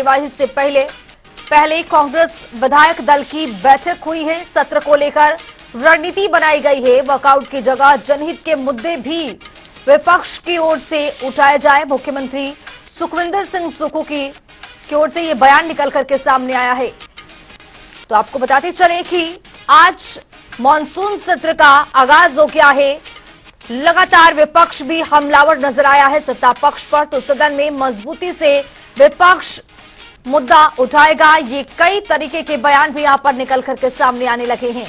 कार्यवाही से पहले कांग्रेस विधायक दल की बैठक हुई है। सत्र को लेकर रणनीति बनाई गई है। वॉकआउट की जगह जनहित के मुद्दे भी विपक्ष की ओर से उठाए जाए। मुख्यमंत्री सुखविंदर सिंह सुक्खू की ओर से यह बयान निकल करके सामने आया है। तो आपको बताते चले कि आज मॉनसून सत्र का आगाज हो गया है। लगातार विपक्ष भी हमलावर नजर आया है सत्ता पक्ष पर, तो सदन में मजबूती से विपक्ष मुद्दा उठाएगा। ये कई तरीके के बयान भी यहां पर निकल करके सामने आने लगे हैं।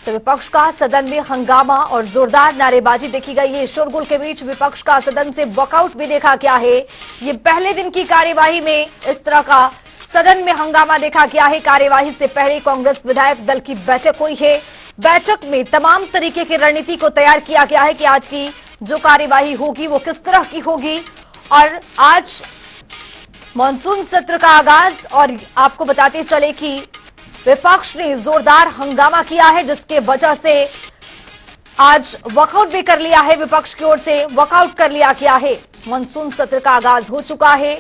तो विपक्ष का सदन में हंगामा और जोरदार नारेबाजी देखी गई है। शोरगुल के बीच विपक्ष का सदन से वॉकआउट भी देखा गया है। ये पहले दिन की कार्यवाही में इस तरह का सदन में हंगामा देखा गया है। कार्यवाही से पहले कांग्रेस विधायक दल की बैठक हुई है। बैठक में तमाम तरीके की रणनीति को तैयार किया गया है कि आज की जो कार्यवाही होगी वो किस तरह की होगी। और आज मॉनसून सत्र का आगाज, और आपको बताते चले कि विपक्ष ने जोरदार हंगामा किया है, जिसके वजह से आज वॉकआउट भी कर लिया है। विपक्ष की ओर से वॉकआउट कर लिया गया है। मॉनसून सत्र का आगाज हो चुका है।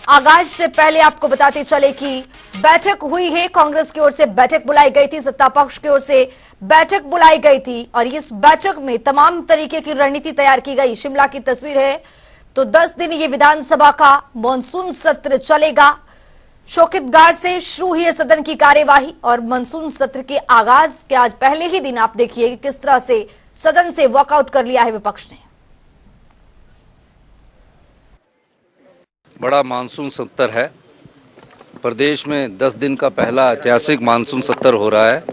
आगाज से पहले आपको बताते चले कि बैठक हुई है। कांग्रेस की ओर से बैठक बुलाई गई थी, सत्ता पक्ष की ओर से बैठक बुलाई गई थी, और इस बैठक में तमाम तरीके की रणनीति तैयार की गई। शिमला की तस्वीर है। तो 10 दिन ये विधानसभा का मॉनसून सत्र चलेगा। शोकितगार से शुरू हुई है सदन की कार्यवाही, और मॉनसून सत्र के आगाज के आज पहले ही दिन आप देखिए किस तरह से सदन से वॉकआउट कर लिया है विपक्ष ने। बड़ा मानसून सत्र है। प्रदेश में 10 दिन का पहला ऐतिहासिक मानसून सत्र हो रहा है,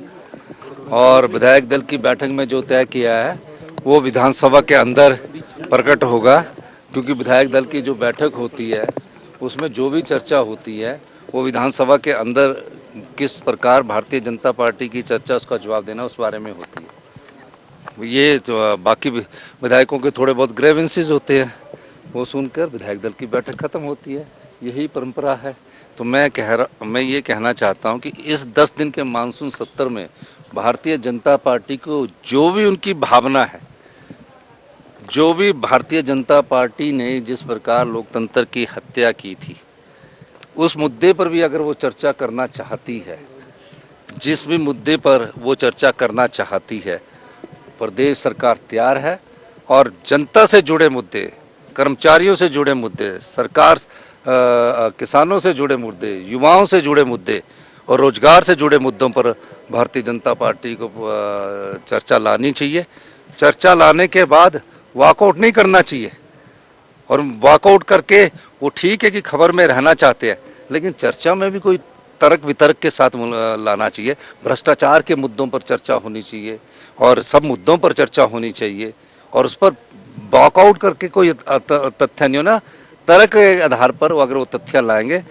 और विधायक दल की बैठक में जो तय किया है वो विधानसभा के अंदर प्रकट होगा, क्योंकि विधायक दल की जो बैठक होती है उसमें जो भी चर्चा होती है वो विधानसभा के अंदर किस प्रकार भारतीय जनता पार्टी की चर्चा, उसका जवाब देना उस बारे में होती है। ये तो बाकी विधायकों के थोड़े बहुत ग्रेवेंसेस होते हैं, वो सुनकर विधायक दल की बैठक खत्म होती है। यही परंपरा है। तो मैं ये कहना चाहता हूं कि इस 10 दिन के मानसून सत्र में भारतीय जनता पार्टी को जो भी उनकी भावना है, जो भी भारतीय जनता पार्टी ने जिस प्रकार लोकतंत्र की हत्या की थी, उस मुद्दे पर भी अगर वो चर्चा करना चाहती है, जिस भी मुद्दे पर वो चर्चा करना चाहती है, प्रदेश सरकार तैयार है। और जनता से जुड़े मुद्दे, कर्मचारियों से जुड़े मुद्दे, सरकार किसानों से जुड़े मुद्दे, युवाओं से जुड़े मुद्दे और रोजगार से जुड़े मुद्दों पर भारतीय जनता पार्टी को चर्चा लानी चाहिए। चर्चा लाने के बाद वॉकआउट नहीं करना चाहिए। और वॉकआउट करके वो ठीक है कि खबर में रहना चाहते हैं, लेकिन चर्चा में भी कोई तर्क वितर्क के साथ लाना चाहिए। भ्रष्टाचार के मुद्दों पर चर्चा होनी चाहिए, और सब मुद्दों पर चर्चा होनी चाहिए, और उस पर वॉकआउट करके कोई तथ्य नहीं हो ना, तर्क के आधार पर अगर वो तथ्य लाएंगे।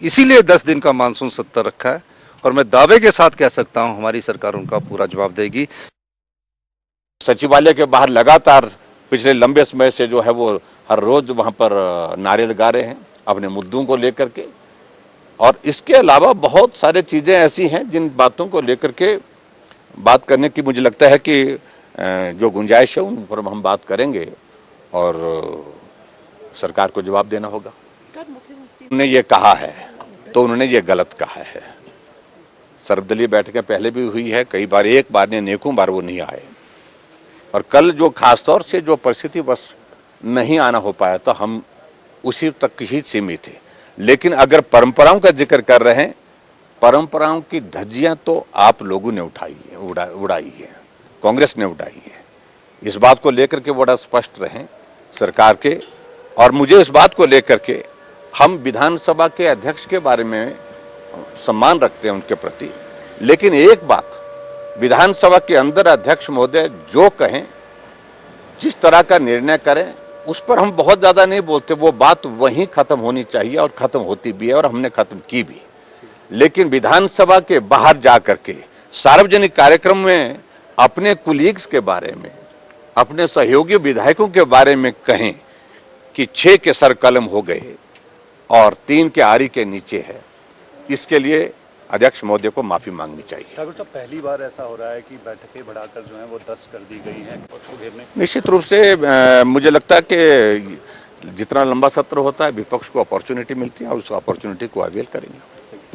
इसीलिए 10 दिन का मानसून सत्र रखा है, और मैं दावे के साथ कह सकता हूँ हमारी सरकार उनका पूरा जवाब देगी। सचिवालय के बाहर लगातार पिछले लंबे समय से जो है वो हर रोज वहां पर नारे लगा रहे हैं अपने मुद्दों को लेकर के, और इसके अलावा बहुत सारे चीजें ऐसी हैं जिन बातों को लेकर के बात करने की मुझे लगता है कि जो गुंजाइश है उन पर हम बात करेंगे, और सरकार को जवाब देना होगा। उन्होंने ये कहा है तो उन्होंने ये गलत कहा है। सर्वदलीय बैठकें पहले भी हुई है कई बार, एक बार ने अनेकों बार वो नहीं आए, और कल जो खासतौर से जो परिस्थिति बस नहीं आना हो पाया तो हम उसी तक ही सीमित थे। लेकिन अगर परंपराओं का जिक्र कर रहे हैं, परंपराओं की धज्जियां तो आप लोगों ने उड़ाई है, कांग्रेस ने उड़ाई है। इस बात को लेकर के बड़ा स्पष्ट रहें सरकार के। और मुझे इस बात को लेकर के, हम विधानसभा के अध्यक्ष के बारे में सम्मान रखते हैं उनके प्रति, लेकिन एक बात, विधानसभा के अंदर अध्यक्ष महोदय जो कहें, जिस तरह का निर्णय करें, उस पर हम बहुत ज्यादा नहीं बोलते। वो बात वहीं खत्म होनी चाहिए, और खत्म होती भी है, और हमने खत्म की भी। लेकिन विधानसभा के बाहर जाकर के सार्वजनिक कार्यक्रम में अपने कुलीग्स के बारे में, अपने सहयोगी विधायकों के बारे में कहें कि 6 के सर कलम हो गए और 3 के आरी के नीचे है, इसके लिए अध्यक्ष महोदय को माफी मांगनी चाहिए। ठाकुर साहब, पहली बार ऐसा हो रहा है कि बैठकें बढ़ाकर जो है वो 10 कर दी गई हैं। निश्चित रूप से मुझे लगता है कि जितना लंबा सत्र होता है विपक्ष को अपॉर्चुनिटी मिलती है और उस अपॉर्चुनिटी को अवेल करेंगे।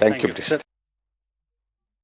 Thank you.